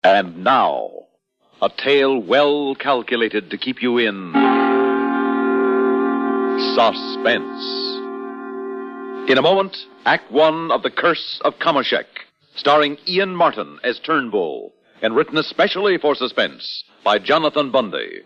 And now, a tale well calculated to keep you in suspense. In a moment, Act One of The Curse of Kamoshek, starring Ian Martin as Turnbull, and written especially for Suspense by Jonathan Bundy.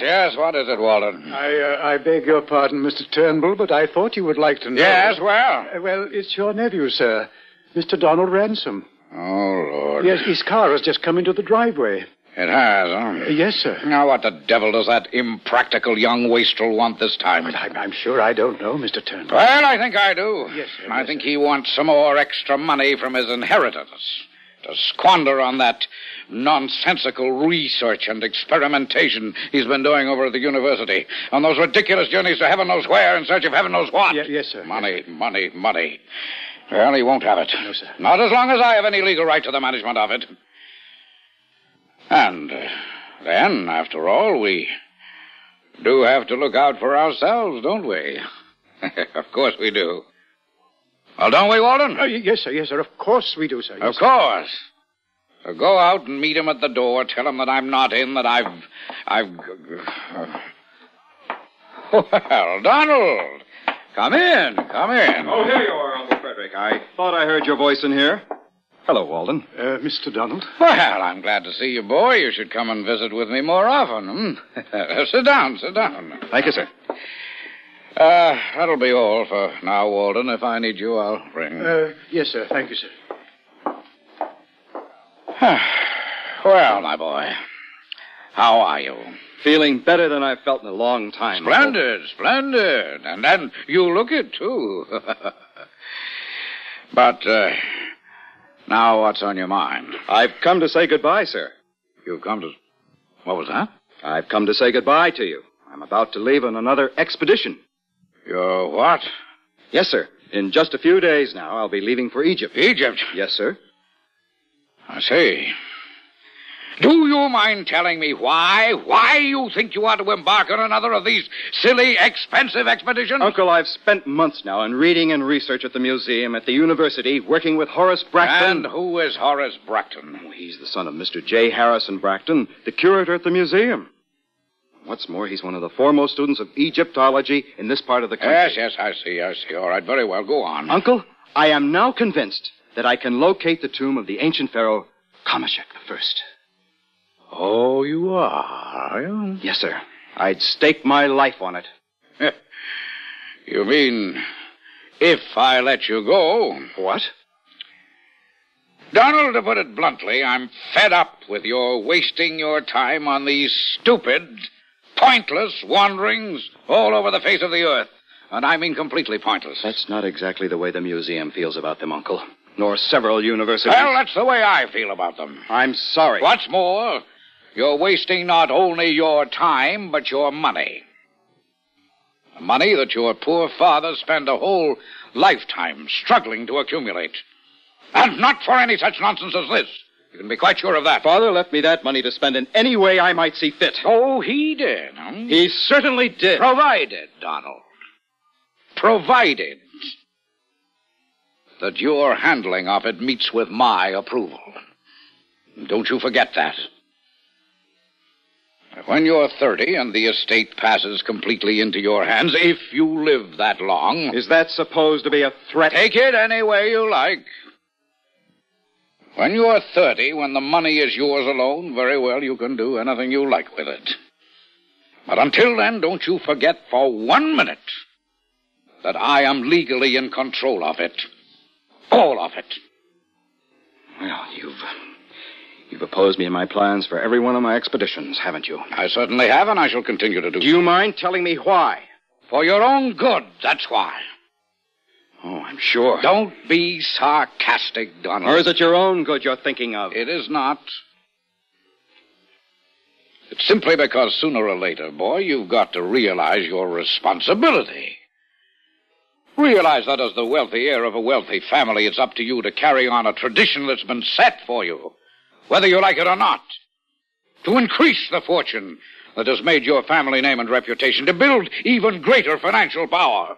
Yes, what is it, Walden? I beg your pardon, Mr. Turnbull, but I thought you would like to know. Yes, well? Well, it's your nephew, sir, Mr. Donald Ransom. Oh, Lord. Yes, his car has just come into the driveway. It has, huh? Yes, sir. Now, what the devil does that impractical young wastrel want this time? But I'm sure I don't know, Mr. Turnbull. Well, I think I do. Yes, sir. I think he wants some more extra money from his inheritance to squander on that nonsensical research and experimentation he's been doing over at the university, on those ridiculous journeys to heaven knows where in search of heaven knows what. Yes, sir. Money. Well, he won't have it. No, sir. Not as long as I have any legal right to the management of it. And then, after all, we do have to look out for ourselves, don't we? Of course we do. Well, don't we, Walden? Yes, sir. Of course we do, sir. Yes, of course. So go out and meet him at the door. Tell him that I'm not in, that I've... Well, Donald, come in. Oh, here you are, Uncle Frederick. I thought I heard your voice in here. Hello, Walden. Mr. Donald? Well, I'm glad to see you, boy. You should come and visit with me more often. Sit down. Thank you, sir. That'll be all for now, Walden. If I need you, I'll ring. Yes, sir. Thank you, sir. Well, my boy, how are you? Feeling better than I've felt in a long time. Splendid. And then you look it, too. But, now what's on your mind? I've come to say goodbye, sir. You've come to... What was that? I've come to say goodbye to you. I'm about to leave on another expedition. You're what? Yes, sir. In just a few days now, I'll be leaving for Egypt. Egypt? Yes, sir. I see. Do you mind telling me why you think you ought to embark on another of these silly, expensive expeditions? Uncle, I've spent months now in reading and research at the museum, at the university, working with Horace Bracton. And who is Horace Bracton? Oh, he's the son of Mr. J. Harrison Bracton, the curator at the museum. What's more, he's one of the foremost students of Egyptology in this part of the country. Yes, I see. All right, very well. Go on. Uncle, I am now convinced that I can locate the tomb of the ancient pharaoh Kamoshek I. Oh, you are you? Yes, sir. I'd stake my life on it. You mean if I let you go? What? Donald, to put it bluntly, I'm fed up with your wasting your time on these stupid, pointless wanderings all over the face of the earth. And I mean completely pointless. That's not exactly the way the museum feels about them, Uncle. Nor several universities. Well, that's the way I feel about them. I'm sorry. What's more, you're wasting not only your time, but your money. The money that your poor father spent a whole lifetime struggling to accumulate. And not for any such nonsense as this. You can be quite sure of that. Father left me that money to spend in any way I might see fit. Oh, he did, huh? He certainly did. Provided, Donald. Provided that your handling of it meets with my approval. Don't you forget that. When you're 30 and the estate passes completely into your hands, if you live that long... Is that supposed to be a threat? Take it any way you like. When you're 30, when the money is yours alone, very well, you can do anything you like with it. But until then, don't you forget for 1 minute that I am legally in control of it. All of it. Well, you've opposed me in my plans for every one of my expeditions, haven't you? I certainly have, and I shall continue to do so. Do you mind telling me why? For your own good, that's why. Oh, I'm sure. Don't be sarcastic, Donald. Or is it your own good you're thinking of? It is not. It's simply because sooner or later, boy, you've got to realize your responsibility. Realize that as the wealthy heir of a wealthy family, it's up to you to carry on a tradition that's been set for you, whether you like it or not. To increase the fortune that has made your family name and reputation, to build even greater financial power.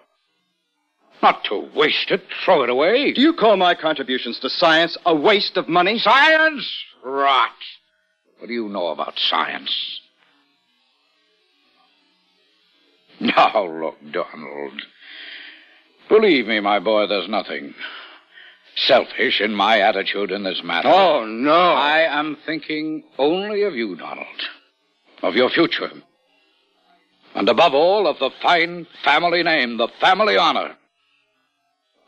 Not to waste it, throw it away. Do you call my contributions to science a waste of money? Science? Rot. What do you know about science? Now, look, Donald. Believe me, my boy, there's nothing selfish in my attitude in this matter. Oh, no. I am thinking only of you, Donald. Of your future. And above all, of the fine family name, the family honor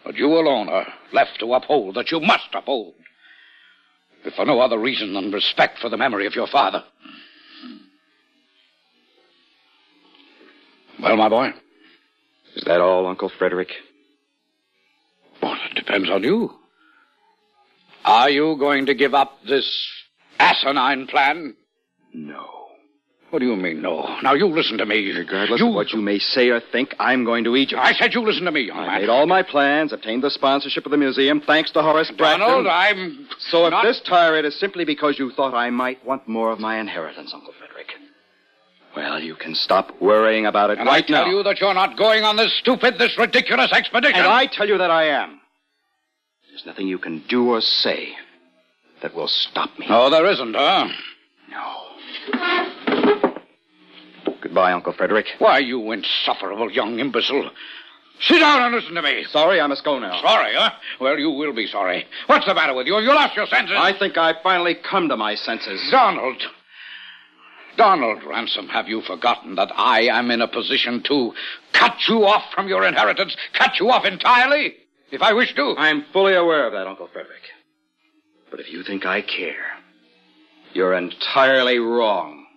that you alone are left to uphold, that you must uphold, if for no other reason than respect for the memory of your father. Well, my boy? Is that all, Uncle Frederick? Well, it depends on you. Are you going to give up this asinine plan? No. What do you mean, no? Now, you listen to me. Regardless of what you may say or think, I'm going to Egypt. I said you listen to me, young man. I made all my plans, obtained the sponsorship of the museum, thanks to Horace Brackton. Donald, I'm So if not... this tirade is simply because you thought I might want more of my inheritance, Uncle Frederick, well, you can stop worrying about it and right I tell now. you that you're not going on this ridiculous expedition. And I tell you that I am. There's nothing you can do or say that will stop me. Oh, there isn't, huh? No. Goodbye, Uncle Frederick. Why, you insufferable young imbecile. Sit down and listen to me. Sorry, I must go now. Sorry, huh? Well, you will be sorry. What's the matter with you? Have you lost your senses? I think I've finally come to my senses. Donald Ransom, have you forgotten that I am in a position to cut you off from your inheritance, cut you off entirely, if I wish to? I'm fully aware of that, Uncle Frederick. But if you think I care, you're entirely wrong.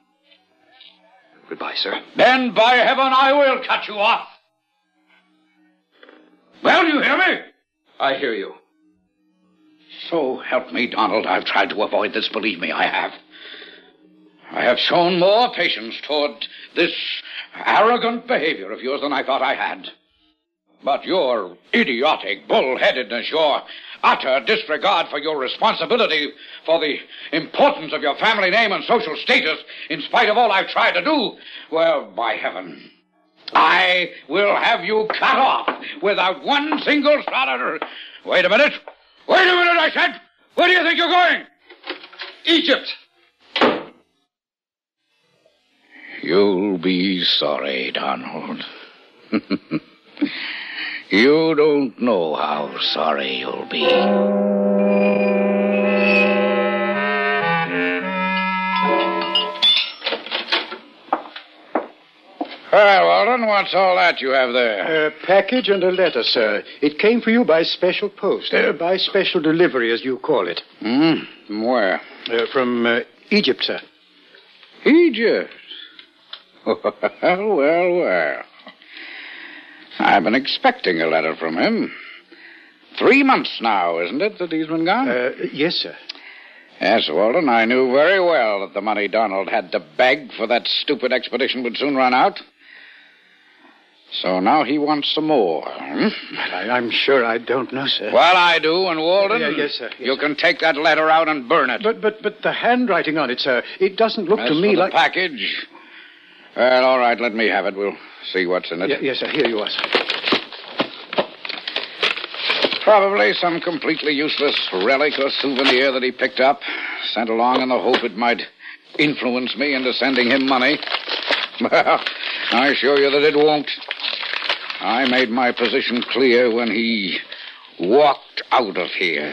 Goodbye, sir. Then, by heaven, I will cut you off. Well, you hear me? I hear you. So help me, Donald. I've tried to avoid this. Believe me, I have. I have shown more patience toward this arrogant behavior of yours than I thought I had. But your idiotic bullheadedness, your utter disregard for your responsibility for the importance of your family name and social status, in spite of all I've tried to do, well, by heaven, I will have you cut off without one single solitary... Wait a minute, I said! Where do you think you're going? Egypt! You'll be sorry, Donald. You don't know how sorry you'll be. Well, Walden, what's all that you have there? A package and a letter, sir. It came for you by special post. By special delivery, as you call it. From where? From Egypt, sir. Egypt? Well. I've been expecting a letter from him. 3 months now, isn't it, that he's been gone? Yes, sir. Yes, Walden, I knew very well that the money Donald had to beg for that stupid expedition would soon run out. So now he wants some more. Well, I'm sure I don't know, sir. Well, I do, and Walden... Yes, sir. Yes, you can take that letter out and burn it. But the handwriting on it, sir, it doesn't look to me like... the package... Well, all right, let me have it. We'll see what's in it. Yes, sir. Here you are, sir. Probably some completely useless relic or souvenir that he picked up, sent along in the hope it might influence me into sending him money. Well, I assure you that it won't. I made my position clear when he walked out of here.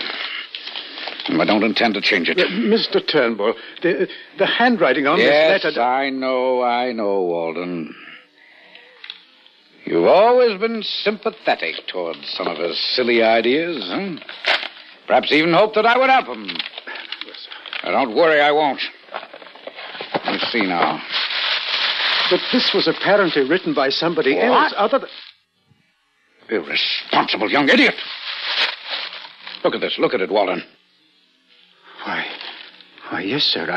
I don't intend to change it. Mr. Turnbull, the handwriting on this letter... Yes, I know, Walden. You've always been sympathetic towards some of his silly ideas, huh? Perhaps even hoped that I would help him. Now, don't worry, I won't. Let's see now. But this was apparently written by somebody else other than... Irresponsible young idiot! Look at this. Look at it, Walden. Why, yes, sir,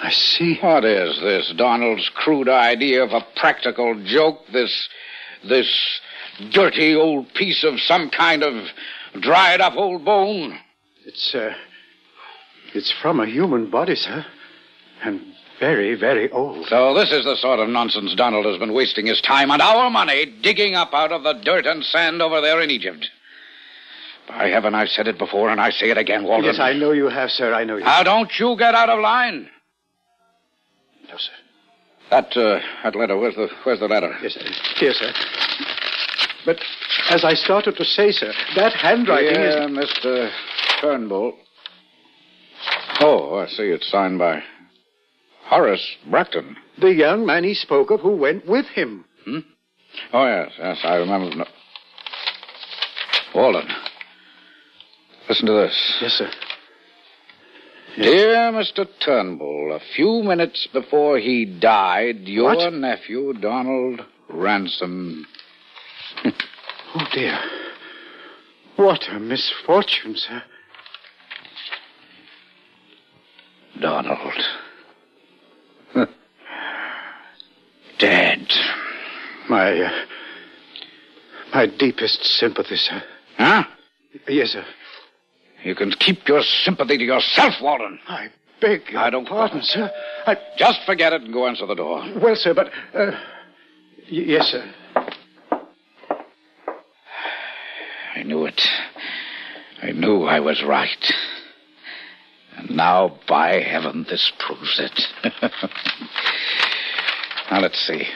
I see. What is this, Donald's crude idea of a practical joke? This dirty old piece of some kind of dried-up old bone? It's from a human body, sir. And very, very old. So this is the sort of nonsense Donald has been wasting his time and our money digging up out of the dirt and sand over there in Egypt. By heaven, I've said it before, and I say it again, Walden. Yes, I know you have, sir. I know you Now, don't you get out of line. No, sir. That letter, where's the letter? Yes, sir. Here, sir. But as I started to say, sir, that handwriting is... Mr. Turnbull. Oh, I see. It's signed by Horace Bracton. The young man he spoke of who went with him. Hmm? Oh, yes, I remember. No. Walden, listen to this. Yes, sir. Dear Mr. Turnbull, a few minutes before he died, your nephew, Donald Ransom... Oh, dear. What a misfortune, sir. Donald. Dead. My deepest sympathy, sir. Huh? Yes, sir. You can keep your sympathy to yourself, Walden. I beg your pardon, sir. Just forget it and go answer the door. Well, sir, but... yes, sir. I knew it. I knew I was right. And now, by heaven, this proves it. Now, let's see.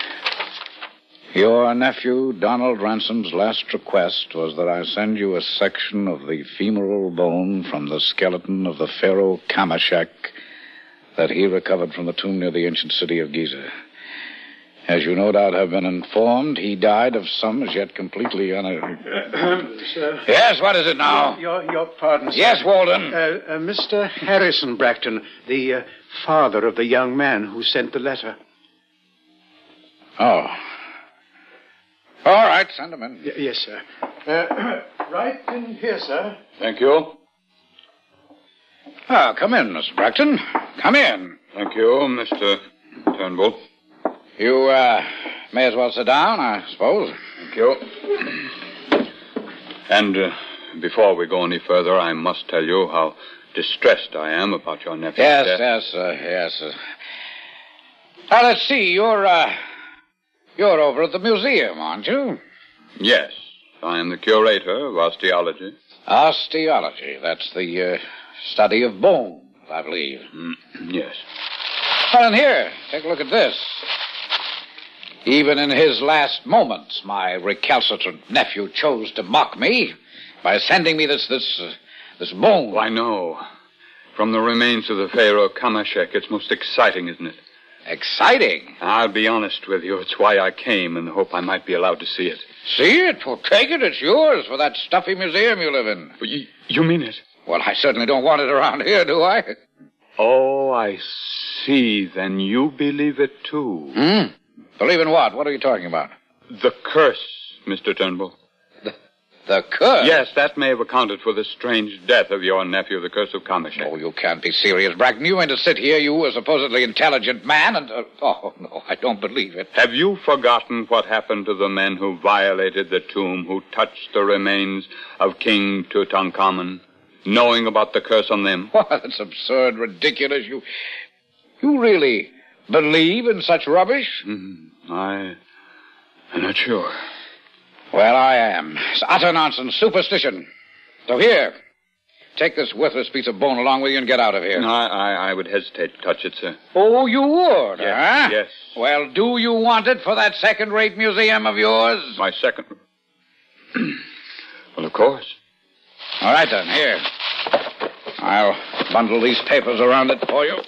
Your nephew, Donald Ransom's last request was that I send you a section of the femoral bone from the skeleton of the pharaoh Kamoshek that he recovered from the tomb near the ancient city of Giza. As you no doubt have been informed, he died of some as yet completely Sir. Yes, what is it now? Your pardon, sir. Yes, Walden. Mr. Harrison Bracton, the father of the young man who sent the letter. Oh. All right, send him in. Yes, sir. Right in here, sir. Thank you. Come in, Mr. Bracton. Come in. Thank you, Mr. Turnbull. You, may as well sit down, I suppose. Thank you. And before we go any further, I must tell you how distressed I am about your nephew's death. Yes. Now, let's see. You're over at the museum, aren't you? Yes. I am the curator of osteology. Osteology. That's the study of bone, I believe. Yes. Well, and here, take a look at this. Even in his last moments, my recalcitrant nephew chose to mock me by sending me this bone. I know. From the remains of the pharaoh Kamoshek. It's most exciting, isn't it? Exciting? I'll be honest with you. It's why I came in the hope I might be allowed to see it. See it? Well, take it. It's yours for that stuffy museum you live in. But you mean it? Well, I certainly don't want it around here, do I? Oh, I see. Then you believe it, too. Believe in what? What are you talking about? The curse, Mr. Turnbull. The curse? Yes, that may have accounted for the strange death of your nephew, the curse of Kamoshek. Oh, you can't be serious, Bracton. You mean to sit here, you, a supposedly intelligent man, and... oh, no, I don't believe it. Have you forgotten what happened to the men who violated the tomb, who touched the remains of King Tutankhamun, knowing about the curse on them? Well, that's absurd, ridiculous. You really believe in such rubbish? I'm not sure. Well, I am. It's utter nonsense, superstition. So here, take this worthless piece of bone along with you and get out of here. No, I would hesitate to touch it, sir. Oh, you would, huh? Yes. Well, do you want it for that second-rate museum of yours? My second... Well, of course. All right, then, here. I'll bundle these papers around it for you.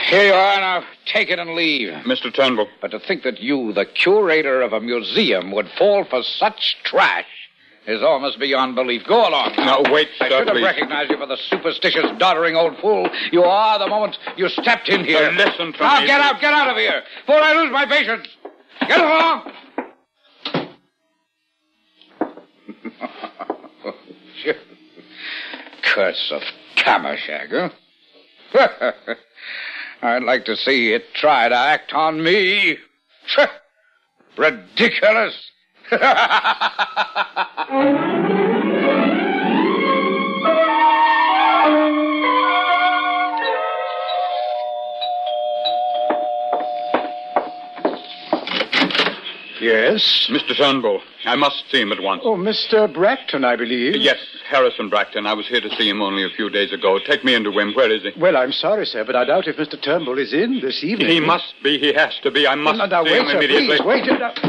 Here you are, now take it and leave. Mr. Turnbull. But to think that you, the curator of a museum, would fall for such trash is almost beyond belief. Go along now. No, wait, sir, I should have please. recognized you for the superstitious, doddering old fool you are the moment you stepped in here. Listen to now, me. Get out of here, before I lose my patience. Get along. Curse of Kamoshek, huh? I'd like to see it try to act on me. Ridiculous. Yes? Mr. Turnbull, I must see him at once. Oh, Mr. Bracton, I believe. Yes, Harrison Bracton. I was here to see him only a few days ago. Take me into him. Where is he? Well, I'm sorry, sir, but I doubt if Mr. Turnbull is in this evening. He must be. He has to be. I must now, see wait, him sir, immediately. Please, wait.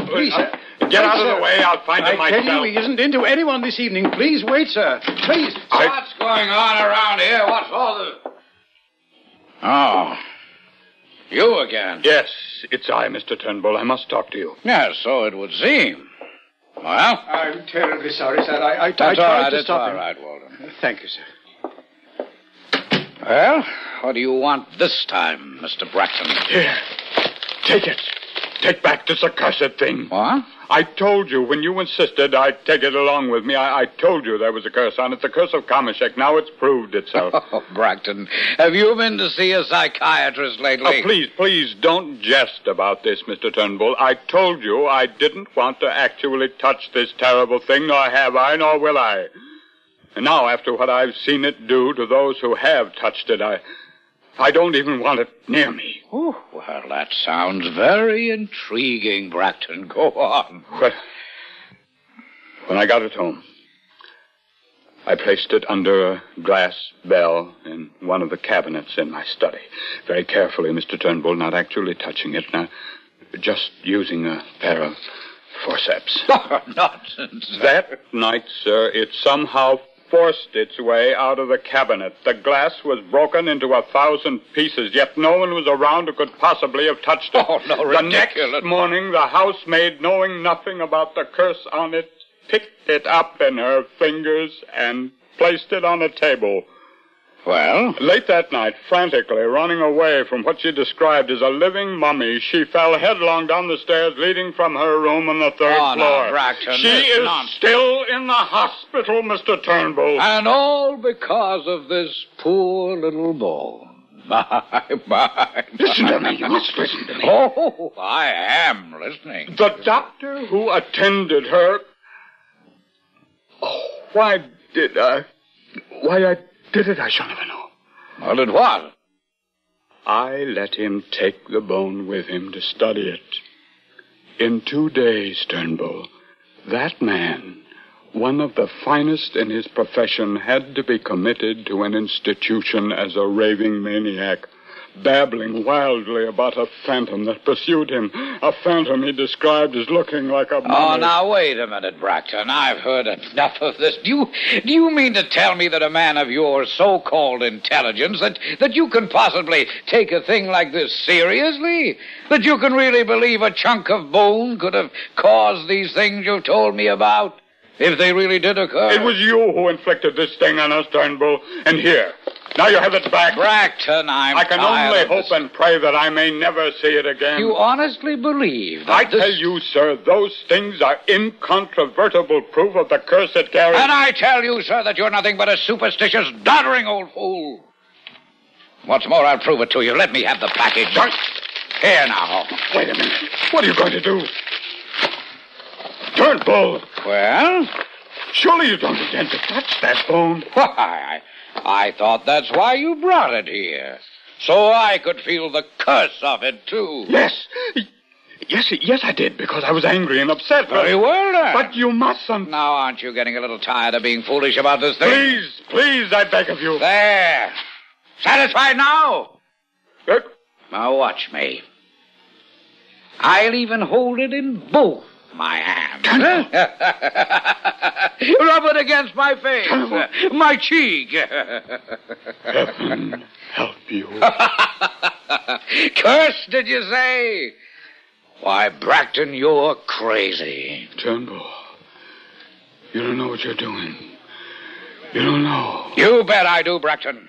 Please, sir. Get out of the way. I'll find him I myself. tell you, he isn't into anyone this evening. Please wait, sir. Please. What's going on around here? What's all the... Oh, you again? Yes, it's I, Mr. Turnbull. I must talk to you. Yes, so it would seem. Well? I'm terribly sorry, sir. I That's tried to it's stop all him. right, Walden. Thank you, sir. Well, what do you want this time, Mr. Bracton? Here. Take it. Take back this accursed thing. What? I told you when you insisted I'd take it along with me. I told you there was a curse on it. The curse of Kamoshek. Now it's proved itself. Oh, Bracton, have you been to see a psychiatrist lately? Please, don't jest about this, Mr. Turnbull. I told you I didn't want to actually touch this terrible thing, nor have I, nor will I. And now, after what I've seen it do to those who have touched it, I don't even want it near me. Oh, well, that sounds very intriguing, Bracton. Go on. But when I got it home, I placed it under a glass bell in one of the cabinets in my study. Very carefully, Mr. Turnbull, not actually touching it, not just using a pair of forceps. Oh, nonsense. That night, sir, it somehow forced its way out of the cabinet. The glass was broken into 1,000 pieces, yet no one was around who could possibly have touched it. Oh, no, The ridiculous. next morning, the housemaid, knowing nothing about the curse on it, picked it up in her fingers and placed it on a table. Well? Late that night, frantically running away from what she described as a living mummy, she fell headlong down the stairs leading from her room on the third floor. Now, Bracton, she is still in the hospital, Mr. Turnbull. And all because of this poor little bone. My. Listen to me. You must listen to me. Oh, I am listening. The doctor who attended her... Oh, why I did it, I shall never know. Well, it what? I let him take the bone with him to study it. In 2 days, Turnbull, that man, one of the finest in his profession, had to be committed to an institution as a raving maniac, babbling wildly about a phantom that pursued him, a phantom he described as looking like a mummy. Oh, now, wait a minute, Bracton. I've heard enough of this. Do you mean to tell me that a man of your so-called intelligence, that you can possibly take a thing like this seriously? That you can really believe a chunk of bone could have caused these things you've told me about? If they really did occur? It was you who inflicted this thing on us, Turnbull. And here, now you have it back. Bracton, I can only hope and pray that I may never see it again. You honestly believe that I tell you, sir, those things are incontrovertible proof of the curse it carries. And I tell you, sir, that you're nothing but a superstitious, doddering old fool. What's more, I'll prove it to you. Let me have the package. Here now. Wait a minute. What are you going to do? Turnbull! Well? Surely you don't intend to touch that bone. Why, I thought that's why you brought it here. So I could feel the curse of it, too. Yes, I did, because I was angry and upset. Very well, then. But you mustn't. Now, aren't you getting a little tired of being foolish about this thing? Please, I beg of you. There. Satisfied now? Look. Now, watch me. I'll even hold it in both my hands. Rub it against my face, my cheek. Heaven help you. Curse, did you say? Why, Bracton, you're crazy. Turnbull, you don't know what you're doing. You don't know. You bet I do, Bracton.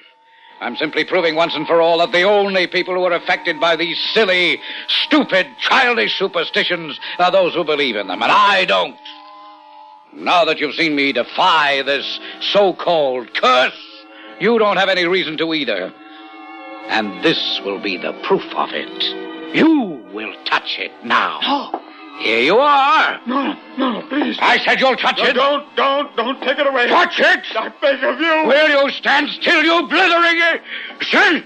I'm simply proving once and for all that the only people who are affected by these silly, stupid, childish superstitions are those who believe in them, and I don't. Now that you've seen me defy this so-called curse, you don't have any reason to either. And this will be the proof of it. You will touch it now. No. Here you are. No, please. I said you'll touch it. Don't take it away. Touch it. I beg of you. Will you stand still, you blithering... Stand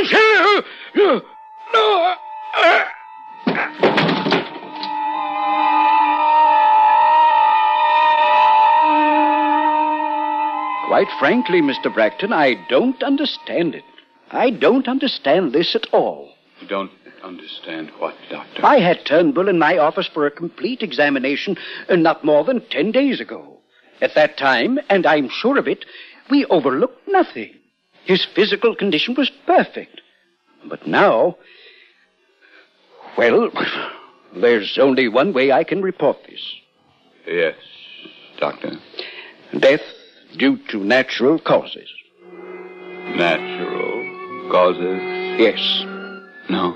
still. No. Quite frankly, Mr. Bracton, I don't understand it. I don't understand this at all. You don't understand what, Doctor? I had Turnbull in my office for a complete examination not more than 10 days ago. At that time, and I'm sure of it, we overlooked nothing. His physical condition was perfect. But now, well, there's only one way I can report this. Yes, Doctor. Death due to natural causes. Natural causes? Yes. No.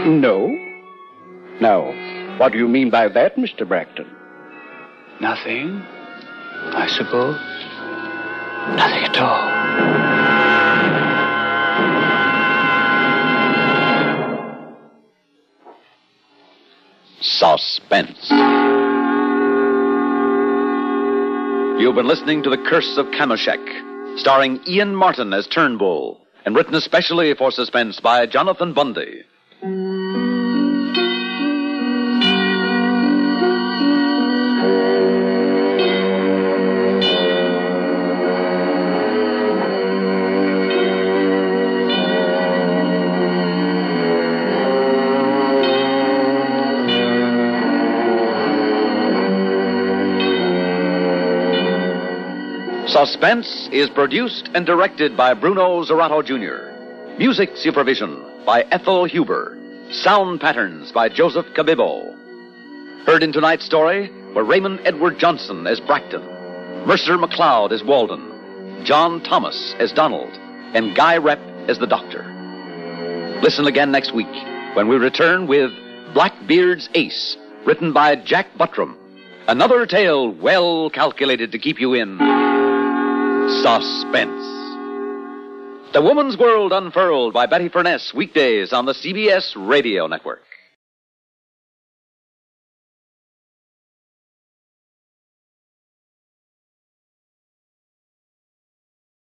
No? Now, what do you mean by that, Mr. Bracton? Nothing, I suppose. Nothing at all. Suspense. You've been listening to The Curse of Kamoshek, starring Ian Martin as Turnbull, and written especially for Suspense by Jonathan Bundy. Suspense is produced and directed by Bruno Zerato Jr. Music supervision by Ethel Huber. Sound patterns by Joseph Cabibbo. Heard in tonight's story were Raymond Edward Johnson as Bracton, Mercer McLeod as Walden, John Thomas as Donald, and Guy Rep as the Doctor. Listen again next week when we return with Blackbeard's Ace, written by Jack Buttram. Another tale well calculated to keep you in suspense. The Woman's World Unfurled by Betty Furness, weekdays on the CBS Radio Network.